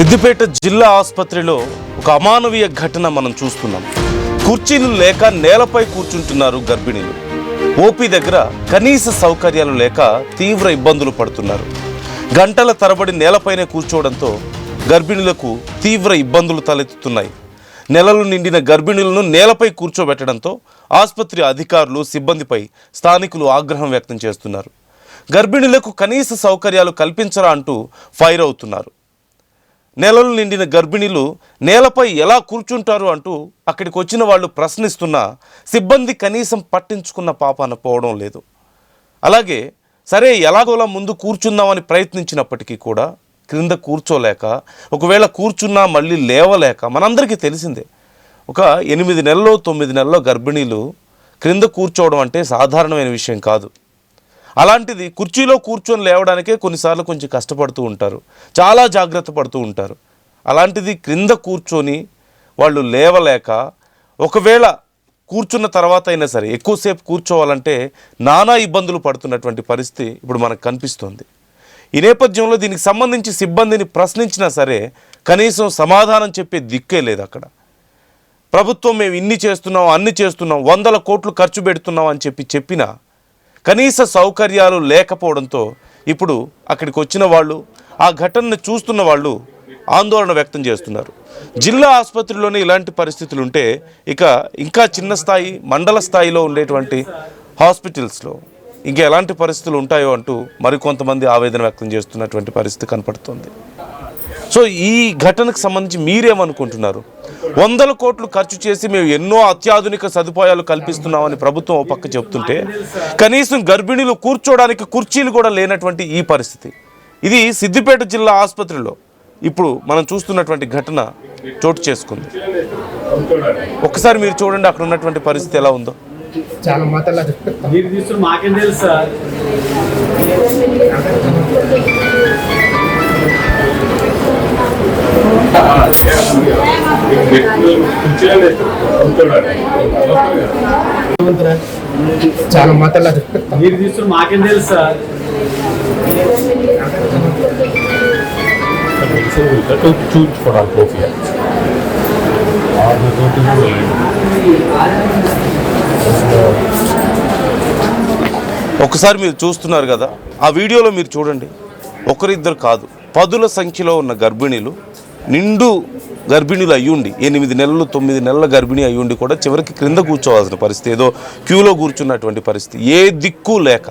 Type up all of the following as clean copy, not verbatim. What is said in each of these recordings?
సిద్దిపేట జిల్లా ఆసుపత్రిలో ఒక అమానవీయ ఘటన మనం చూస్తున్నాం. కుర్చీలు లేక నేలపై కూర్చుంటున్నారు గర్భిణీలు. ఓపీ దగ్గర కనీస సౌకర్యాలు లేక తీవ్ర ఇబ్బందులు పడుతున్నారు. గంటల తరబడి నేలపైనే కూర్చోవడంతో గర్భిణులకు తీవ్ర ఇబ్బందులు తలెత్తుతున్నాయి. నెలలు నిండిన గర్భిణులను నేలపై కూర్చోబెట్టడంతో ఆసుపత్రి అధికారులు సిబ్బందిపై స్థానికులు ఆగ్రహం వ్యక్తం చేస్తున్నారు. గర్భిణులకు కనీస సౌకర్యాలు కల్పించరా అంటూ ఫైర్ అవుతున్నారు. నెలలు నిండిన గర్భిణీలు నేలపై ఎలా కూర్చుంటారు అంటూ అక్కడికి వచ్చిన వాళ్ళు ప్రశ్నిస్తున్నా సిబ్బంది కనీసం పట్టించుకున్న పాపాన పోవడం లేదు. అలాగే సరే ఎలాగోలా ముందు కూర్చుందామని ప్రయత్నించినప్పటికీ కూడా క్రింద కూర్చోలేక, ఒకవేళ కూర్చున్నా మళ్ళీ లేవలేక, మనందరికీ తెలిసిందే ఒక 8 నెలల్లో 9 నెలల్లో గర్భిణీలు క్రింద కూర్చోవడం అంటే సాధారణమైన విషయం కాదు. అలాంటిది కుర్చీలో కూర్చొని లేవడానికే కొన్నిసార్లు కొంచెం కష్టపడుతూ ఉంటారు, చాలా జాగ్రత్త పడుతూ ఉంటారు. అలాంటిది క్రింద కూర్చొని వాళ్ళు లేవలేక, ఒకవేళ కూర్చున్న తర్వాత అయినా సరే ఎక్కువసేపు కూర్చోవాలంటే నానా ఇబ్బందులు పడుతున్నటువంటి పరిస్థితి ఇప్పుడు మనకు కనిపిస్తుంది. ఈ నేపథ్యంలో దీనికి సంబంధించి సిబ్బందిని ప్రశ్నించినా సరే కనీసం సమాధానం చెప్పే దిక్కే లేదు. అక్కడ ప్రభుత్వం మేము ఇన్ని చేస్తున్నాం, అన్ని చేస్తున్నాం, 100 కోట్లు ఖర్చు పెడుతున్నాం అని చెప్పినా కనీస సౌకర్యాలు లేకపోవడంతో ఇప్పుడు అక్కడికి వచ్చిన వాళ్ళు, ఆ ఘటనను చూస్తున్న వాళ్ళు ఆందోళన వ్యక్తం చేస్తున్నారు. జిల్లా ఆసుపత్రిలోనే ఇలాంటి పరిస్థితులు ఉంటే ఇక ఇంకా చిన్న స్థాయి, మండల స్థాయిలో ఉండేటువంటి హాస్పిటల్స్లో ఇంకా ఎలాంటి పరిస్థితులు ఉంటాయో అంటూ మరికొంతమంది ఆవేదన వ్యక్తం చేస్తున్నటువంటి పరిస్థితి కనపడుతుంది. సో ఈ ఘటనకు సంబంధించి మీరేమనుకుంటున్నారు? 100 కోట్లు ఖర్చు చేసి మేము ఎన్నో అత్యాధునిక సదుపాయాలు కల్పిస్తున్నామని ప్రభుత్వం ఓ పక్క చెప్తుంటే కనీసం గర్భిణీలు కూర్చోడానికి కుర్చీలు కూడా లేనటువంటి ఈ పరిస్థితి, ఇది సిద్దిపేట జిల్లా ఆసుపత్రిలో ఇప్పుడు మనం చూస్తున్నటువంటి ఘటన చోటు చేసుకుంది. ఒక్కసారి మీరు చూడండి అక్కడ ఉన్నటువంటి పరిస్థితి ఎలా ఉందో. చాలా మాటలా మాకేం తెలుసు సార్. చాలా మాటలా మీరు తీసుకుని మాకేం తెలుసు సార్. ఒకసారి మీరు చూస్తున్నారు కదా, ఆ వీడియోలో మీరు చూడండి, ఒకరిద్దరు కాదు 10ల సంఖ్యలో ఉన్న గర్భిణీలు, నిండు గర్భిణీలు అయ్యుండి 8 నెలలు 9 నెలల గర్భిణీ అయ్యుండి కూడా చివరికి క్రింద కూర్చోవాల్సిన పరిస్థితి, ఏదో క్యూలో కూర్చున్నటువంటి పరిస్థితి, ఏ దిక్కు లేక.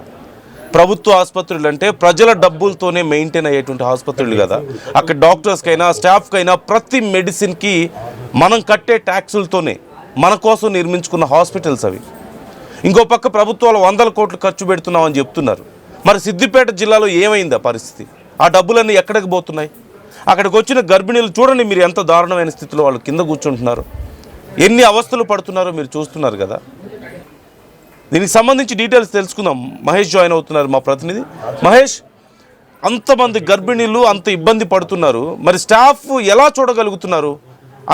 ప్రభుత్వ ఆసుపత్రులు అంటే ప్రజల డబ్బులతోనే మెయింటైన్ అయ్యేటువంటి ఆసుపత్రులు కదా. అక్కడ డాక్టర్స్కైనా స్టాఫ్కైనా ప్రతి మెడిసిన్కి మనం కట్టే ట్యాక్సులతోనే మన కోసం నిర్మించుకున్న హాస్పిటల్స్ అవి. ఇంకో పక్క ప్రభుత్వాలు 100 కోట్లు ఖర్చు పెడుతున్నామని చెప్తున్నారు. మరి సిద్దిపేట జిల్లాలో ఏమైంది ఆ పరిస్థితి? ఆ డబ్బులన్నీ ఎక్కడికి పోతున్నాయి? అక్కడికి వచ్చిన గర్భిణీలు చూడండి మీరు ఎంత దారుణమైన స్థితిలో వాళ్ళు కింద కూర్చుంటున్నారు, ఎన్ని అవస్థలు పడుతున్నారో మీరు చూస్తున్నారు కదా. దీనికి సంబంధించి డీటెయిల్స్ తెలుసుకుందాం. మహేష్ జాయిన్ అవుతున్నారు, మా ప్రతినిధి మహేష్. అంతమంది గర్భిణీలు అంత ఇబ్బంది పడుతున్నారు, మరి స్టాఫ్ ఎలా చూడగలుగుతున్నారు?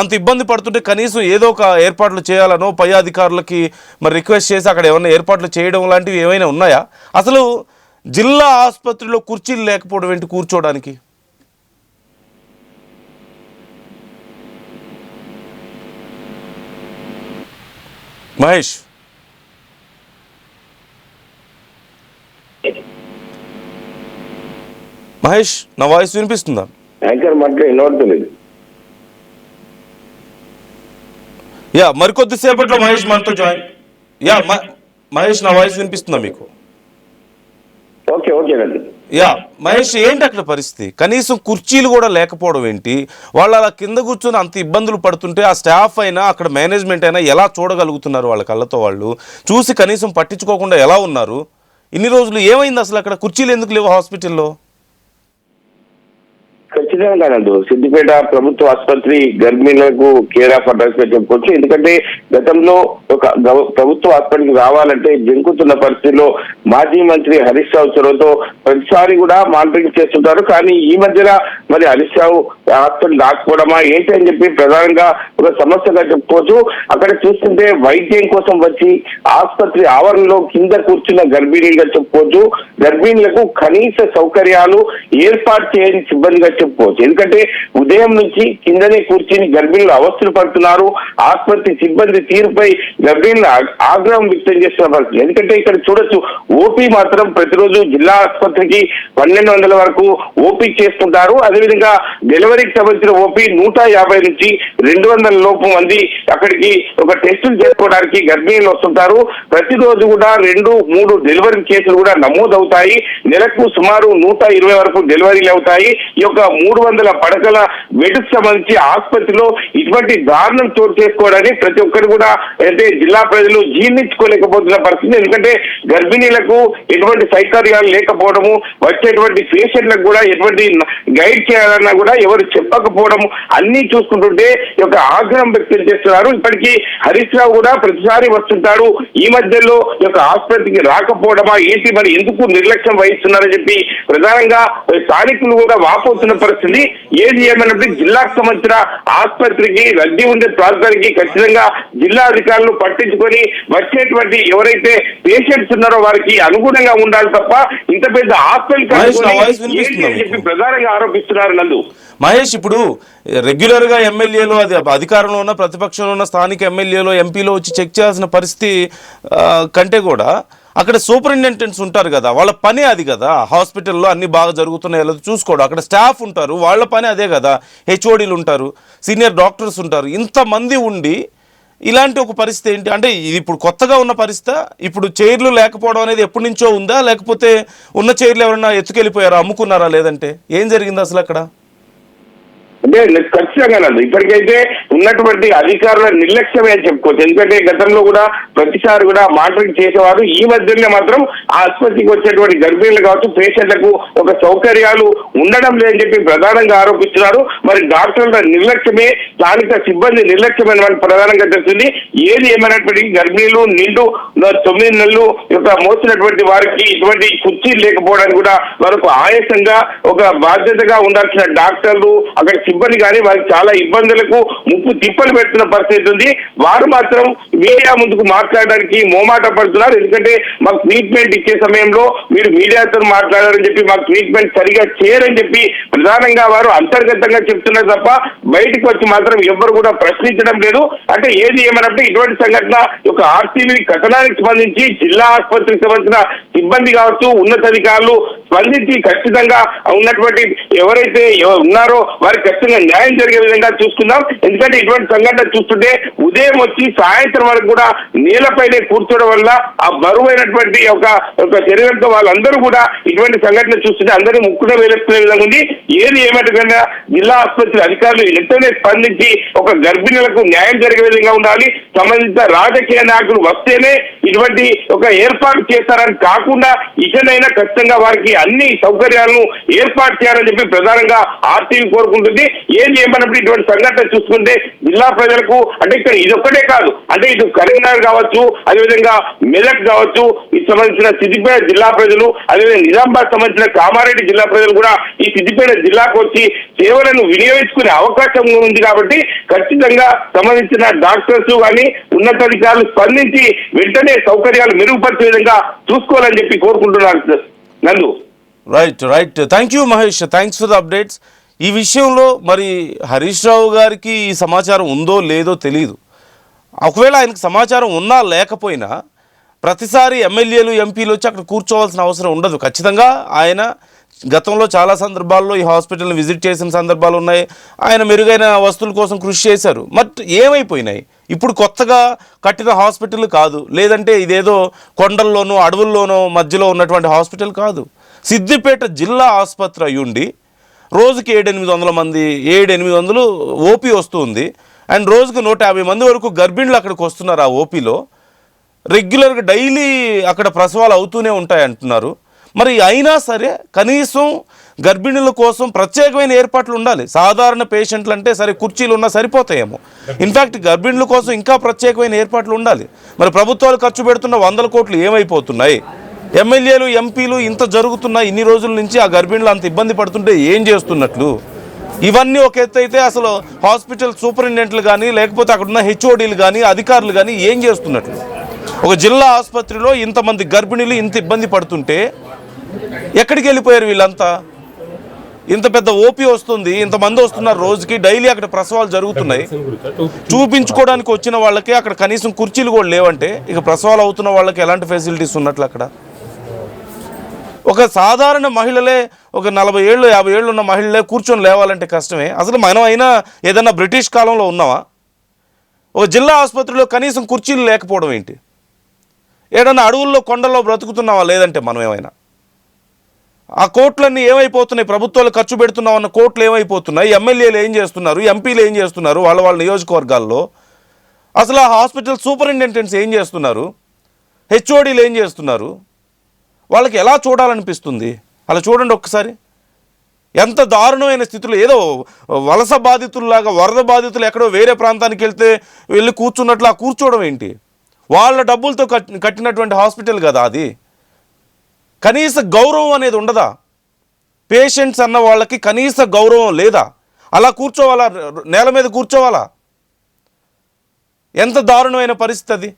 అంత ఇబ్బంది పడుతుంటే కనీసం ఏదో ఒక ఏర్పాట్లు చేయాలనో పై అధికారులకి మరి రిక్వెస్ట్ చేసి అక్కడ ఏమైనా ఏర్పాట్లు చేయడం లాంటివి ఏమైనా ఉన్నాయా? అసలు జిల్లా ఆసుపత్రిలో కుర్చీలు లేకపోవడం ఏంటి కూర్చోవడానికి? మహేష్ మహేష్ నా వాయిస్ వినిపిస్తుందా? యా, మరికొద్దిసేపట్లో మహేష్ మనతో జాయిన్. యా మహేష్ నా వాయిస్ వినిపిస్తుందా మీకు? యా మహేష్, ఏంటి అక్కడ పరిస్థితి? కనీసం కుర్చీలు కూడా లేకపోవడం ఏంటి? వాళ్ళు అలా కింద కూర్చొని అంత ఇబ్బందులు పడుతుంటే ఆ స్టాఫ్ అయినా అక్కడ మేనేజ్మెంట్ అయినా ఎలా చూడగలుగుతున్నారు? వాళ్ళ కళ్ళతో వాళ్ళు చూసి కనీసం పట్టించుకోకుండా ఎలా ఉన్నారు? ఇన్ని రోజులు ఏమైంది అసలు? అక్కడ కుర్చీలు ఎందుకు లేవు హాస్పిటల్లో? ఖచ్చితంగా కాదు, సిద్దిపేట ప్రభుత్వ ఆసుపత్రి గర్భిణులకు కేర్ ఆఫ్ అడ్రస్ గా చెప్పుకోవచ్చు. ఎందుకంటే గతంలో ఒక ప్రభుత్వ ఆసుపత్రికి రావాలంటే జంకుతున్న పరిస్థితిలో మాజీ మంత్రి హరీష్ రావు చొరవతో ప్రతిసారి కూడా మానిటరింగ్ చేస్తుంటారు. కానీ ఈ మధ్యన మరి హరీష్ రావు హాస్పిటల్ రాకపోవడమా ఏంటి అని చెప్పి ప్రధానంగా ఒక సమస్యగా చెప్పుకోవచ్చు. అక్కడ చూస్తుంటే వైద్యం కోసం వచ్చి ఆసుపత్రి ఆవరణలో కింద కూర్చున్న గర్భిణీలుగా చెప్పుకోవచ్చు. గర్భిణులకు కనీస సౌకర్యాలు ఏర్పాటు చేయని సిబ్బందిగా చెప్పుకోవచ్చు. చెప్పుకోవచ్చు. ఎందుకంటే ఉదయం నుంచి కిందనే కూర్చుని గర్భిణులు అవస్థలు పడుతున్నారు. ఆసుపత్రి సిబ్బంది తీరుపై గర్భిణులు ఆగ్రహం వ్యక్తం చేస్తున్న పరిస్థితి. ఎందుకంటే ఇక్కడ చూడొచ్చు, ఓపీ మాత్రం ప్రతిరోజు జిల్లా ఆసుపత్రికి 1200 వరకు ఓపీ చేసుకుంటారు. అదేవిధంగా డెలివరీకి సంబంధించిన ఓపీ 150 నుంచి 200 లోపు మంది అక్కడికి ఒక టెస్టులు చేసుకోవడానికి గర్భిణీలు వస్తుంటారు. ప్రతిరోజు కూడా 2-3 డెలివరీ కేసులు కూడా నమోదవుతాయి. నెలకు సుమారు 120 వరకు డెలివరీలు అవుతాయి. ఈ యొక్క 300 పడకల బెడ్కి సంబంధించి ఆసుపత్రిలో ఇటువంటి దారుణం చోటు చేసుకోవడానికి ప్రతి ఒక్కరు కూడా అంటే జిల్లా ప్రజలు జీర్ణించుకోలేకపోతున్న పరిస్థితి. ఎందుకంటే గర్భిణీలకు ఎటువంటి సౌకర్యాలు లేకపోవడము, వచ్చేటువంటి పేషెంట్లకు కూడా ఎటువంటి గైడ్ చేయాలన్నా కూడా ఎవరు చెప్పకపోవడము అన్ని చూసుకుంటుంటే ఈ యొక్క ఆగ్రహం వ్యక్తం చేస్తున్నారు. ఇప్పటికీ హరీష్ రావు కూడా ప్రతిసారి వస్తుంటాడు. ఈ మధ్యలో ఈ యొక్క ఆసుపత్రికి రాకపోవడమా ఏంటి, మరి ఎందుకు నిర్లక్ష్యం వహిస్తున్నారని చెప్పి ప్రధానంగా స్థానికులు కూడా వాపోతున్న పరిస్థితి. ఏది ఏమన్నట్టు జిల్లాకు సంబంధించిన ఆసుపత్రికి రద్దీ ఉండే ప్రాంతానికి ఖచ్చితంగా జిల్లా అధికారులు పట్టించుకొని వచ్చేటువంటి ఎవరైతే పేషెంట్స్ ఉన్నారో వారికి అనుగుణంగా ఉండాలి తప్ప ఇంత పెద్ద చెప్పి ప్రధానంగా ఆరోపిస్తున్నారు. నందు మహేష్, ఇప్పుడు రెగ్యులర్ గా ఎమ్మెల్యేలు అది అధికారంలో ఉన్న ప్రతిపక్షంలో ఉన్న స్థానిక ఎమ్మెల్యేలు ఎంపీలో వచ్చి చెక్ చేయాల్సిన పరిస్థితి కంటే కూడా అక్కడ సూపరింటెండెంట్స్ ఉంటారు కదా, వాళ్ళ పని అది కదా. హాస్పిటల్లో అన్ని బాగా జరుగుతున్నాయో లేదో చూసుకోవడం, అక్కడ స్టాఫ్ ఉంటారు, వాళ్ళ పని అదే కదా. హెచ్ఓడీలు ఉంటారు, సీనియర్ డాక్టర్స్ ఉంటారు. ఇంతమంది ఉండి ఇలాంటి ఒక పరిస్థితి ఏంటి అంటే ఇది ఇప్పుడు కొత్తగా ఉన్న పరిస్థితి? ఇప్పుడు చైర్లు లేకపోవడం అనేది ఎప్పటి నుంచో ఉందా, లేకపోతే ఉన్న చైర్లు ఎవరైనా ఎత్తుకెళ్ళిపోయారా, అమ్ముకున్నారా, లేదంటే ఏం జరిగింది అసలు అక్కడ? అంటే ఖచ్చితంగా లేదు. ఇప్పటికైతే ఉన్నటువంటి అధికారుల నిర్లక్ష్యమే అని చెప్పుకోవచ్చు. ఎందుకంటే గతంలో కూడా ప్రతిసారి కూడా మానిటరింగ్ చేసేవారు. ఈ మధ్యలో మాత్రం ఆసుపత్రికి వచ్చేటువంటి గర్భిణులు కావచ్చు, పేషెంట్లకు ఒక సౌకర్యాలు ఉండడం లేదని చెప్పి ప్రధానంగా ఆరోపిస్తున్నారు. మరి డాక్టర్ల నిర్లక్ష్యమే, స్థానిక సిబ్బంది నిర్లక్ష్యమైన వాళ్ళు ప్రధానంగా తెలుస్తుంది. ఏది ఏమైనప్పటికీ గర్భిణీలు నిండు 9 నెలలు యొక్క మోసినటువంటి వారికి ఇటువంటి కుర్చీలు లేకపోవడానికి కూడా మనకు ఆయాసంగా ఒక బాధ్యతగా ఉండాల్సిన డాక్టర్లు అక్కడ సిబ్బంది కానీ వారికి చాలా ఇబ్బందులకు ముప్పు తిప్పలు పెడుతున్న పరిస్థితి ఉంది. వారు మాత్రం మీడియా ముందుకు మాట్లాడడానికి మోమాట పడుతున్నారు. ఎందుకంటే మాకు ట్రీట్మెంట్ ఇచ్చే సమయంలో మీరు మీడియాతో మాట్లాడారని చెప్పి మాకు ట్రీట్మెంట్ సరిగా చేయరని చెప్పి ప్రధానంగా వారు అంతర్గతంగా చెప్తున్నారు తప్ప బయటకు వచ్చి మాత్రం ఎవ్వరు కూడా ప్రశ్నించడం లేదు. అంటే ఏది ఏమన్నట్టు ఇటువంటి సంఘటన యొక్క ఆర్టీవీ కథనానికి సంబంధించి జిల్లా ఆసుపత్రికి సంబంధించిన సిబ్బంది కావచ్చు, ఉన్నతాధికారులు స్పందించి ఖచ్చితంగా ఉన్నటువంటి ఎవరైతే ఉన్నారో వారికి ఖచ్చితంగా న్యాయం జరిగే విధంగా చూసుకుందాం. ఎందుకంటే ఇటువంటి సంఘటన చూస్తుంటే ఉదయం వచ్చి సాయంత్రం వరకు కూడా నేలపైనే కూర్చోవడం వల్ల ఆ బరువైనటువంటి ఒక శరీరంతో వాళ్ళందరూ కూడా ఇటువంటి సంఘటన చూస్తుంటే అందరూ ముక్కున వేలేసుకునే విధంగా ఉంది. ఏది ఏమంటే జిల్లా ఆసుపత్రి అధికారులు వెంటనే స్పందించి ఒక గర్భిణులకు న్యాయం జరిగే విధంగా ఉండాలి. సంబంధిత రాజకీయ నాయకులు వస్తేనే ఇటువంటి ఒక ఏర్పాటు చేస్తారని కాకుండా ఇకనైనా ఖచ్చితంగా వారికి అన్ని సౌకర్యాలను ఏర్పాటు చేయాలని చెప్పి ప్రధానంగా ఆర్టీవీ కోరుకుంటుంది. ఏది ఏమన్నప్పుడు ఇటువంటి సంఘటన చూసుకుంటే జిల్లా ప్రజలకు అంటే ఇక్కడ ఇదొక్కటే కాదు, అంటే ఇటు కరీంనగర్ కావచ్చు, అదేవిధంగా మెదక్ కావచ్చు, ఇది సంబంధించిన సిద్దిపేట జిల్లా ప్రజలు, అదేవిధంగా నిజామాబాద్ సంబంధించిన కామారెడ్డి జిల్లా ప్రజలు కూడా ఈ సిద్దిపేట జిల్లాకు వచ్చి సేవలను వినియోగించుకునే అవకాశం ఉంది. కాబట్టి ఖచ్చితంగా సంబంధించిన డాక్టర్స్ కానీ ఉన్నతాధికారులు స్పందించి వెంటనే సౌకర్యాలు మెరుగుపరిచే విధంగా చూసుకోవాలని చెప్పి కోరుకుంటున్నారు. నందు right thank you Mahesh, thanks for the updates. ఈ విషయంలో మరి హరీష్ రావు గారికి ఈ సమాచారం ఉందో లేదో తెలియదు. ఒకవేళ ఆయనకు సమాచారం ఉన్నా లేకపోయినా ప్రతిసారి ఎమ్మెల్యేలు ఎంపీలు వచ్చి అక్కడ కూర్చోవాల్సిన అవసరం ఉండదు. ఖచ్చితంగా ఆయన గతంలో చాలా సందర్భాల్లో ఈ హాస్పిటల్ని విజిట్ చేసిన సందర్భాలు ఉన్నాయి. ఆయన మెరుగైన వస్తువుల కోసం కృషి చేశారు. బట్ ఏమైపోయినాయి? ఇప్పుడు కొత్తగా కట్టిన హాస్పిటల్ కాదు, లేదంటే ఇదేదో కొండల్లోనో అడవుల్లోనో మధ్యలో ఉన్నటువంటి హాస్పిటల్ కాదు. సిద్దిపేట జిల్లా ఆసుపత్రి అయ్యుండి రోజుకి 700-800 మంది 700-800 ఓపీ వస్తుంది. అండ్ రోజుకు 150 మంది వరకు గర్భిణులు అక్కడికి వస్తున్నారు. ఆ ఓపీలో రెగ్యులర్గా డైలీ అక్కడ ప్రసవాలు అవుతూనే ఉంటాయి అంటున్నారు. మరి అయినా సరే కనీసం గర్భిణుల కోసం ప్రత్యేకమైన ఏర్పాట్లు ఉండాలి. సాధారణ పేషెంట్లు అంటే సరే కుర్చీలు ఉన్నా సరిపోతాయేమో, ఇన్ఫ్యాక్ట్ గర్భిణుల కోసం ఇంకా ప్రత్యేకమైన ఏర్పాట్లు ఉండాలి. మరి ప్రభుత్వాలు ఖర్చు పెడుతున్న 100 కోట్లు ఏమైపోతున్నాయి? ఎమ్మెల్యేలు ఎంపీలు ఇంత జరుగుతున్న ఇన్ని రోజుల నుంచి ఆ గర్భిణులు అంత ఇబ్బంది పడుతుంటే ఏం చేస్తున్నట్లు? ఇవన్నీ ఒక ఎత్తు అయితే అసలు హాస్పిటల్ సూపరింటెండెంట్లు కానీ లేకపోతే అక్కడున్న హెచ్ఓడీలు కానీ అధికారులు కానీ ఏం చేస్తున్నట్లు? ఒక జిల్లా ఆసుపత్రిలో ఇంతమంది గర్భిణీలు ఇంత ఇబ్బంది పడుతుంటే ఎక్కడికి వెళ్ళిపోయారు వీళ్ళంతా? ఇంత పెద్ద ఓపీ వస్తుంది, ఇంతమంది వస్తున్నారు రోజుకి, డైలీ అక్కడ ప్రసవాలు జరుగుతున్నాయి. చూపించుకోవడానికి వచ్చిన వాళ్ళకి అక్కడ కనీసం కుర్చీలు కూడా లేవంటే ఇక ప్రసవాలు అవుతున్న వాళ్ళకి ఎలాంటి ఫెసిలిటీస్ ఉన్నట్లు అక్కడ? ఒక సాధారణ మహిళలే, ఒక 40 ఏళ్ళు 50 ఏళ్ళు ఉన్న మహిళలే కూర్చొని లేవాలంటే కష్టమే. అసలు మనం అయినా ఏదన్నా బ్రిటిష్ కాలంలో ఉన్నావా? ఒక జిల్లా ఆసుపత్రిలో కనీసం కుర్చీలు లేకపోవడం ఏంటి? ఏదన్నా అడవుల్లో కొండల్లో బ్రతుకుతున్నావా? లేదంటే మనం ఏమైనా ఆ కోట్లన్నీ ఏమైపోతున్నాయి? ప్రభుత్వాలు ఖర్చు పెడుతున్నాం అన్న కోట్లు ఏమైపోతున్నాయి? ఎమ్మెల్యేలు ఏం చేస్తున్నారు? ఎంపీలు ఏం చేస్తున్నారు వాళ్ళ నియోజకవర్గాల్లో? అసలు ఆ హాస్పిటల్ సూపరింటెండెంట్స్ ఏం చేస్తున్నారు? హెచ్ఓడీలు ఏం చేస్తున్నారు? వాళ్ళకి ఎలా చూడాలనిపిస్తుంది? అలా చూడండి ఒక్కసారి. ఎంత దారుణమైన స్థితిలో, ఏదో వలస బాధితుల్లాగా, వరద బాధితులు ఎక్కడో వేరే ప్రాంతానికి వెళ్ళి కూర్చున్నట్లు ఆ కూర్చోవడం ఏంటి? వాళ్ళ డబ్బులతో కట్టినటువంటి హాస్పిటల్ కదా అది. కనీస గౌరవం అనేది ఉండదా? పేషెంట్స్ అన్న వాళ్ళకి కనీస గౌరవం లేదా? అలా కూర్చోవాలా? నేల మీద కూర్చోవాలా? ఎంత దారుణమైన పరిస్థితి అది.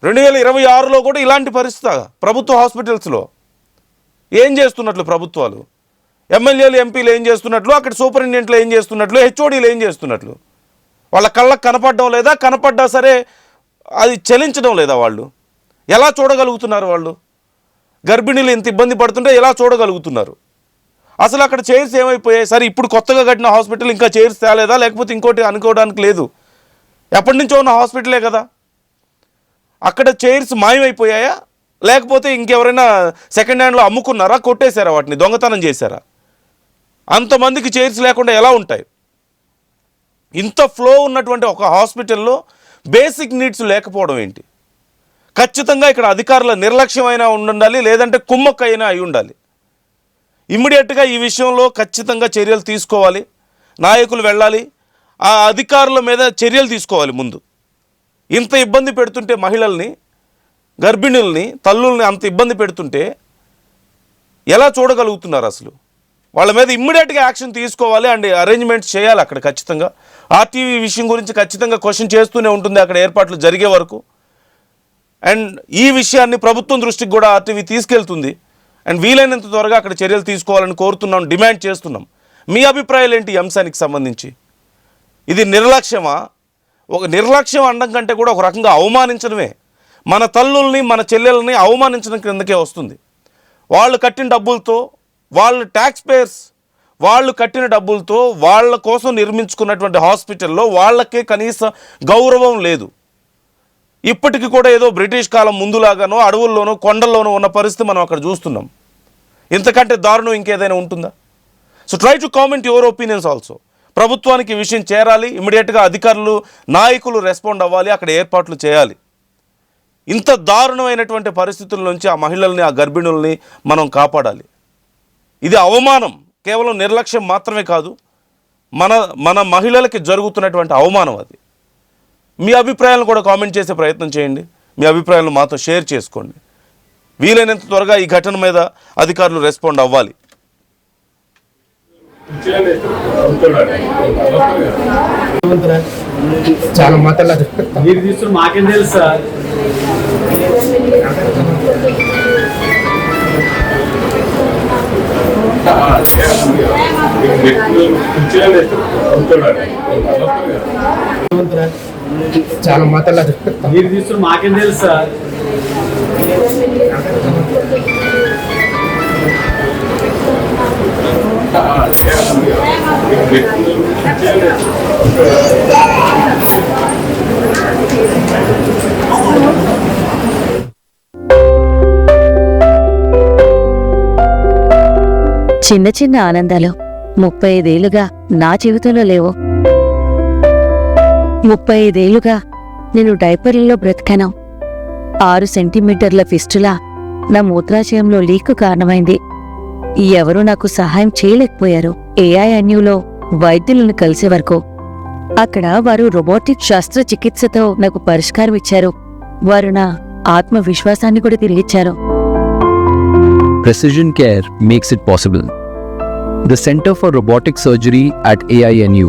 2026లో కూడా ఇలాంటి పరిస్థితి ప్రభుత్వ హాస్పిటల్స్లో. ఏం చేస్తున్నట్లు ప్రభుత్వాలు? ఎమ్మెల్యేలు ఎంపీలు ఏం చేస్తున్నట్లు? అక్కడ సూపరింటెండెంట్లు ఏం చేస్తున్నట్లు? హెచ్ఓడీలు ఏం చేస్తున్నట్లు? వాళ్ళ కళ్ళకు కనపడడం లేదా? కనపడ్డా సరే అది చలించడం లేదా? వాళ్ళు ఎలా చూడగలుగుతున్నారు? వాళ్ళు గర్భిణీలు ఇంత ఇబ్బంది పడుతుంటే ఎలా చూడగలుగుతున్నారు? అసలు అక్కడ చైర్స్ ఏమైపోయాయి? సరే, ఇప్పుడు కొత్తగా కట్టిన హాస్పిటల్ ఇంకా చైర్స్ తేలేదా? లేకపోతే ఇంకోటి అనుకోవడానికి లేదు. ఎప్పటి నుంచో ఉన్న హాస్పిటలే కదా. అక్కడ చైర్స్ మాయమైపోయాయా? లేకపోతే ఇంకెవరైనా సెకండ్ హ్యాండ్లో అమ్ముకున్నారా? కొట్టేశారా? వాటిని దొంగతనం చేశారా? అంతమందికి చైర్స్ లేకుండా ఎలా ఉంటాయి? ఇంత ఫ్లో ఉన్నటువంటి ఒక హాస్పిటల్లో బేసిక్ నీడ్స్ లేకపోవడం ఏంటి? ఖచ్చితంగా ఇక్కడ అధికారుల నిర్లక్ష్యమైనా ఉండాలి, లేదంటే కుమ్మక్కైనా అయి ఉండాలి. ఇమ్మీడియట్గా ఈ విషయంలో ఖచ్చితంగా చర్యలు తీసుకోవాలి. నాయకులు వెళ్ళాలి, ఆ అధికారుల మీద చర్యలు తీసుకోవాలి. ముందు ఇంత ఇబ్బంది పెడుతుంటే మహిళల్ని, గర్భిణుల్ని, తల్లుల్ని అంత ఇబ్బంది పెడుతుంటే ఎలా చూడగలుగుతున్నారు? అసలు వాళ్ళ మీద ఇమ్మీడియట్గా యాక్షన్ తీసుకోవాలి అండ్ అరేంజ్మెంట్స్ చేయాలి. అక్కడ ఖచ్చితంగా ఆర్టీవీ విషయం గురించి ఖచ్చితంగా క్వశ్చన్ చేస్తూనే ఉంటుంది అక్కడ ఏర్పాట్లు జరిగే వరకు. అండ్ ఈ విషయాన్ని ప్రభుత్వం దృష్టికి కూడా ఆర్టీవీ తీసుకెళ్తుంది. అండ్ వీలైనంత త్వరగా అక్కడ చర్యలు తీసుకోవాలని కోరుతున్నాం, డిమాండ్ చేస్తున్నాం. మీ అభిప్రాయాలు ఏంటి ఈ అంశానికి సంబంధించి? ఇది నిర్లక్ష్యమా? ఒక నిర్లక్ష్యం అనడం కంటే కూడా ఒక రకంగా అవమానించడమే. మన తల్లుల్ని, మన చెల్లెల్ని అవమానించడం కిందకే వస్తుంది. వాళ్ళు కట్టిన డబ్బులతో, వాళ్ళు ట్యాక్స్ పేయర్స్, వాళ్ళు కట్టిన డబ్బులతో వాళ్ళ కోసం నిర్మించుకున్నటువంటి హాస్పిటల్లో వాళ్ళకే కనీస గౌరవం లేదు. ఇప్పటికీ కూడా ఏదో బ్రిటిష్ కాలం ముందులాగానో అడవుల్లోనో కొండల్లోనో ఉన్న పరిస్థితి మనం అక్కడ చూస్తున్నాం. ఇంతకంటే దారుణం ఇంకేదైనా ఉంటుందా? So try to comment your opinions also. ప్రభుత్వానికి ఈ విషయం చేరాలి, ఇమ్మీడియట్గా అధికారులు, నాయకులు రెస్పాండ్ అవ్వాలి, అక్కడ ఏర్పాట్లు చేయాలి. ఇంత దారుణమైనటువంటి పరిస్థితుల నుంచి ఆ మహిళల్ని, ఆ గర్భిణుల్ని మనం కాపాడాలి. ఇది అవమానం, కేవలం నిర్లక్ష్యం మాత్రమే కాదు, మన మహిళలకి జరుగుతున్నటువంటి అవమానం అది. మీ అభిప్రాయాలను కూడా కామెంట్ చేసే ప్రయత్నం చేయండి. మీ అభిప్రాయాలను మాతో షేర్ చేసుకోండి. వీలైనంత త్వరగా ఈ ఘటన మీద అధికారులు రెస్పాండ్ అవ్వాలి. చాలా మాట్లాడలేదు. మీరు తీసుకుని మాకేం తెలుసు సార్? చాలా మాట్లాడలేదు. మీరు తీసుకుని మాకేం తెలుసు సార్? చిన్న చిన్న ఆనందాలు 35 ఏళ్లుగా నా జీవితంలో లేవు. 35 ఏళ్లుగా నేను డైపర్లలో బ్రతికాను. 6 సెంటీమీటర్ల ఫిస్టులా నా మూత్రాశయంలో లీక్ కారణమైంది. ఎవరూ నాకు సహాయం చేయలేకపోయారు. ఏఐఎన్యూలో వైద్యులను కలిసే వరకు. అక్కడ వారు రోబోటిక్ శస్త్రచికిత్సతో నాకు పరిష్కారం ఇచ్చారు. వారు నా ఆత్మవిశ్వాసాన్ని కూడా తిరిగిచ్చారు. Precision care makes it possible. The Center for Robotic Surgery at AINU